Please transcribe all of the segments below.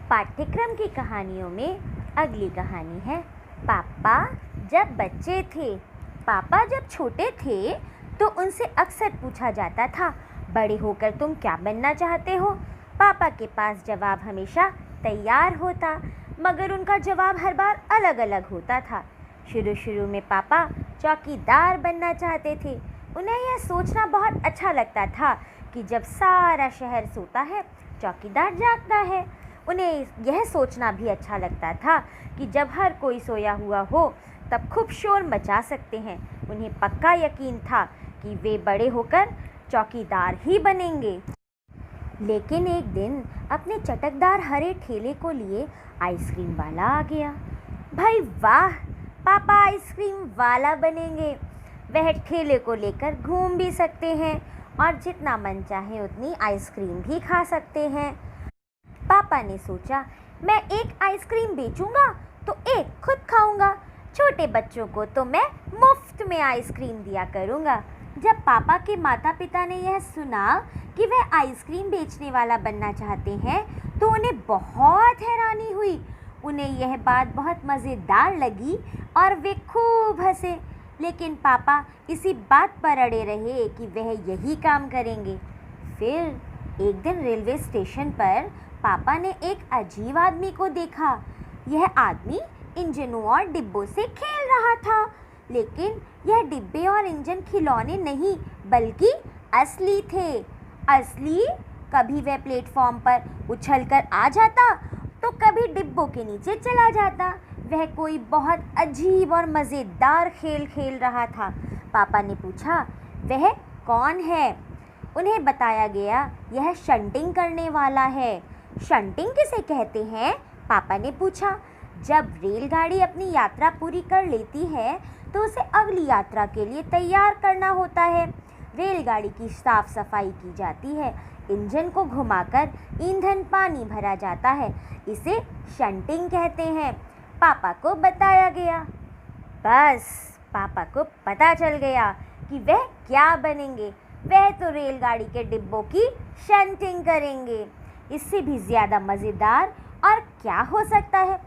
पाठ्यक्रम की कहानियों में अगली कहानी है पापा जब बच्चे थे। पापा जब छोटे थे तो उनसे अक्सर पूछा जाता था, बड़े होकर तुम क्या बनना चाहते हो। पापा के पास जवाब हमेशा तैयार होता, मगर उनका जवाब हर बार अलग अलग होता था। शुरू में पापा चौकीदार बनना चाहते थे। उन्हें यह सोचना बहुत अच्छा लगता था कि जब सारा शहर सोता है, चौकीदार जागता है। उन्हें यह सोचना भी अच्छा लगता था कि जब हर कोई सोया हुआ हो तब खूब शोर मचा सकते हैं। उन्हें पक्का यकीन था कि वे बड़े होकर चौकीदार ही बनेंगे। लेकिन एक दिन अपने चटकदार हरे ठेले को लिए आइसक्रीम वाला आ गया। भाई वाह, पापा आइसक्रीम वाला बनेंगे। वह ठेले को लेकर घूम भी सकते हैं और जितना मन चाहे उतनी आइसक्रीम भी खा सकते हैं। पापा ने सोचा, मैं एक आइसक्रीम बेचूंगा तो एक खुद खाऊंगा। छोटे बच्चों को तो मैं मुफ्त में आइसक्रीम दिया करूंगा। जब पापा के माता पिता ने यह सुना कि वह आइसक्रीम बेचने वाला बनना चाहते हैं तो उन्हें बहुत हैरानी हुई। उन्हें यह बात बहुत मज़ेदार लगी और वे खूब हंसे। लेकिन पापा इसी बात पर अड़े रहे कि वह यही काम करेंगे। फिर एक दिन रेलवे स्टेशन पर पापा ने एक अजीब आदमी को देखा। यह आदमी इंजनों और डिब्बों से खेल रहा था, लेकिन यह डिब्बे और इंजन खिलौने नहीं बल्कि असली थे। असली। कभी वह प्लेटफॉर्म पर उछलकर आ जाता तो कभी डिब्बों के नीचे चला जाता। वह कोई बहुत अजीब और मज़ेदार खेल खेल रहा था। पापा ने पूछा, वह कौन है? उन्हें बताया गया, यह शंटिंग करने वाला है। शंटिंग किसे कहते हैं? पापा ने पूछा। जब रेलगाड़ी अपनी यात्रा पूरी कर लेती है तो उसे अगली यात्रा के लिए तैयार करना होता है। रेलगाड़ी की साफ सफाई की जाती है, इंजन को घुमाकर ईंधन पानी भरा जाता है। इसे शंटिंग कहते हैं। पापा को बताया गया। बस पापा को पता चल गया कि वह क्या बनेंगे। वह तो रेलगाड़ी के डिब्बों की शंटिंग करेंगे। इससे भी ज़्यादा मज़ेदार और क्या हो सकता है?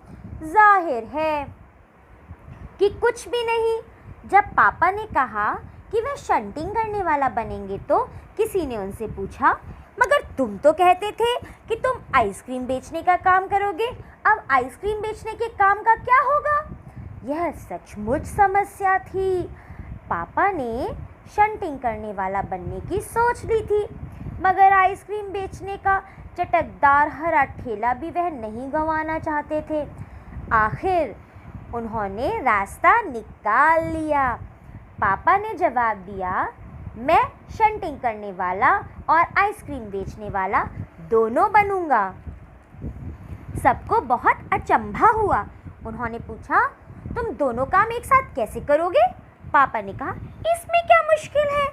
जाहिर है कि कुछ भी नहीं। जब पापा ने कहा कि वह शंटिंग करने वाला बनेंगे तो किसी ने उनसे पूछा, मगर तुम तो कहते थे कि तुम आइसक्रीम बेचने का काम करोगे, अब आइसक्रीम बेचने के काम का क्या होगा? यह सचमुच समस्या थी। पापा ने शंटिंग करने वाला बनने की सोच ली थी, मगर आइसक्रीम बेचने का चटकदार हरा ठेला भी वह नहीं गंवाना चाहते थे। आखिर उन्होंने रास्ता निकाल लिया। पापा ने जवाब दिया, मैं शंटिंग करने वाला और आइसक्रीम बेचने वाला दोनों बनूंगा। सबको बहुत अचंभा हुआ। उन्होंने पूछा, तुम दोनों काम एक साथ कैसे करोगे? पापा ने कहा, इसमें क्या मुश्किल है?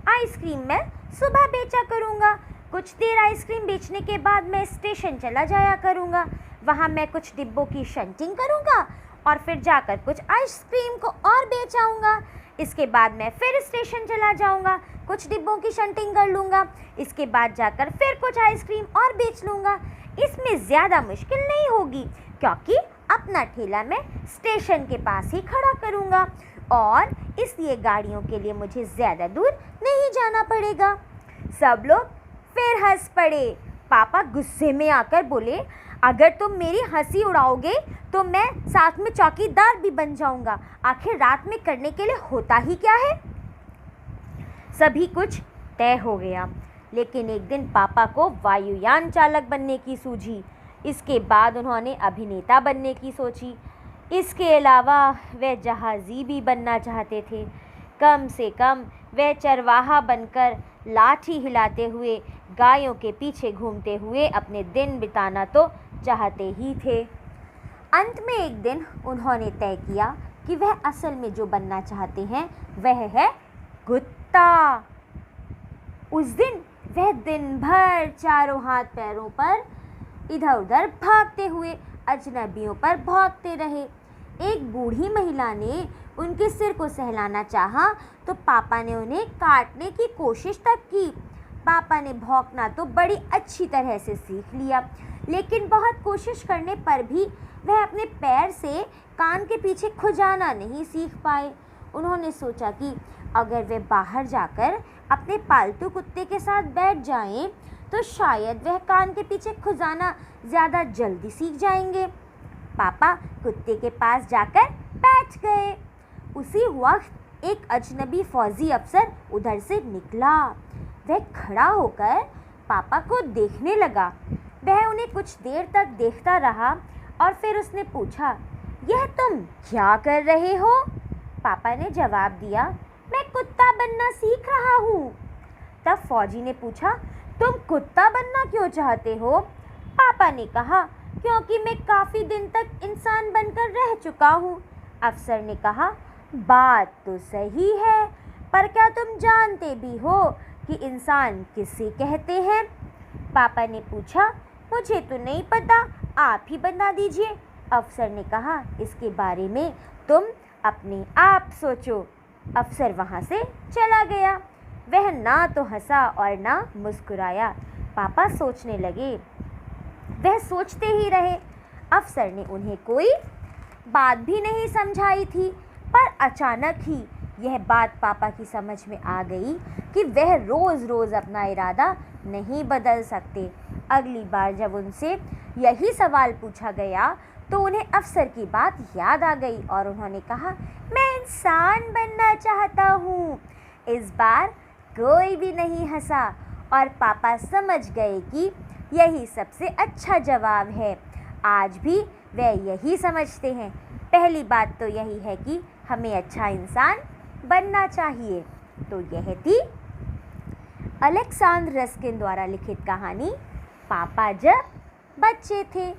आइसक्रीम मैं सुबह बेचा करूंगा। कुछ देर आइसक्रीम बेचने के बाद मैं स्टेशन चला जाया करूंगा। वहाँ मैं कुछ डिब्बों की शंटिंग करूंगा और फिर जाकर कुछ आइसक्रीम को और बेच आऊँगा। इसके बाद मैं फिर स्टेशन चला जाऊंगा, कुछ डिब्बों की शंटिंग कर लूँगा। इसके बाद जाकर फिर कुछ आइसक्रीम और बेच लूँगा। इसमें ज़्यादा मुश्किल नहीं होगी, क्योंकि अपना ठेला मैं स्टेशन के पास ही खड़ा करूँगा और इसलिए गाड़ियों के लिए मुझे ज़्यादा दूर नहीं जाना पड़ेगा। सब लोग फिर हंस पड़े। पापा गुस्से में आकर बोले, अगर तुम मेरी हंसी उड़ाओगे तो मैं साथ में चौकीदार भी बन जाऊंगा। आखिर रात में करने के लिए होता ही क्या है? सभी कुछ तय हो गया, लेकिन एक दिन पापा को वायुयान चालक बनने की सूझी। इसके बाद उन्होंने अभिनेता बनने की सोची। इसके अलावा वे जहाज़ी भी बनना चाहते थे। कम से कम वे चरवाहा बनकर लाठी हिलाते हुए गायों के पीछे घूमते हुए अपने दिन बिताना तो चाहते ही थे। अंत में एक दिन उन्होंने तय किया कि वह असल में जो बनना चाहते हैं वह है कुत्ता। उस दिन वह दिन भर चारों हाथ पैरों पर इधर उधर भागते हुए अजनबियों पर भौंकते रहे। एक बूढ़ी महिला ने उनके सिर को सहलाना चाहा तो पापा ने उन्हें काटने की कोशिश तक की। पापा ने भौंकना तो बड़ी अच्छी तरह से सीख लिया, लेकिन बहुत कोशिश करने पर भी वह अपने पैर से कान के पीछे खुजाना नहीं सीख पाए। उन्होंने सोचा कि अगर वे बाहर जाकर अपने पालतू कुत्ते के साथ बैठ जाएं, तो शायद वह कान के पीछे खुजाना ज़्यादा जल्दी सीख जाएंगे। पापा कुत्ते के पास जाकर बैठ गए। उसी वक्त एक अजनबी फौजी अफसर उधर से निकला। वह खड़ा होकर पापा को देखने लगा। वह उन्हें कुछ देर तक देखता रहा और फिर उसने पूछा, यह तुम क्या कर रहे हो? पापा ने जवाब दिया, मैं कुत्ता बनना सीख रहा हूँ। तब फौजी ने पूछा, तुम कुत्ता बनना क्यों चाहते हो? पापा ने कहा, क्योंकि मैं काफ़ी दिन तक इंसान बनकर रह चुका हूँ। अफसर ने कहा, बात तो सही है, पर क्या तुम जानते भी हो कि इंसान किसे कहते हैं? पापा ने पूछा, मुझे तो नहीं पता, आप ही बता दीजिए। अफसर ने कहा, इसके बारे में तुम अपने आप सोचो। अफसर वहाँ से चला गया। वह ना तो हंसा और ना मुस्कुराया। पापा सोचने लगे। वह सोचते ही रहे। अफसर ने उन्हें कोई बात भी नहीं समझाई थी, पर अचानक ही यह बात पापा की समझ में आ गई कि वह रोज़ रोज़ अपना इरादा नहीं बदल सकते। अगली बार जब उनसे यही सवाल पूछा गया तो उन्हें अफसर की बात याद आ गई और उन्होंने कहा, मैं इंसान बनना चाहता हूँ। इस बार कोई भी नहीं हंसा और पापा समझ गए कि यही सबसे अच्छा जवाब है। आज भी वे यही समझते हैं। पहली बात तो यही है कि हमें अच्छा इंसान बनना चाहिए। तो यह थी अलेक्जेंडर रस्किन द्वारा लिखित कहानी पापा जब बच्चे थे।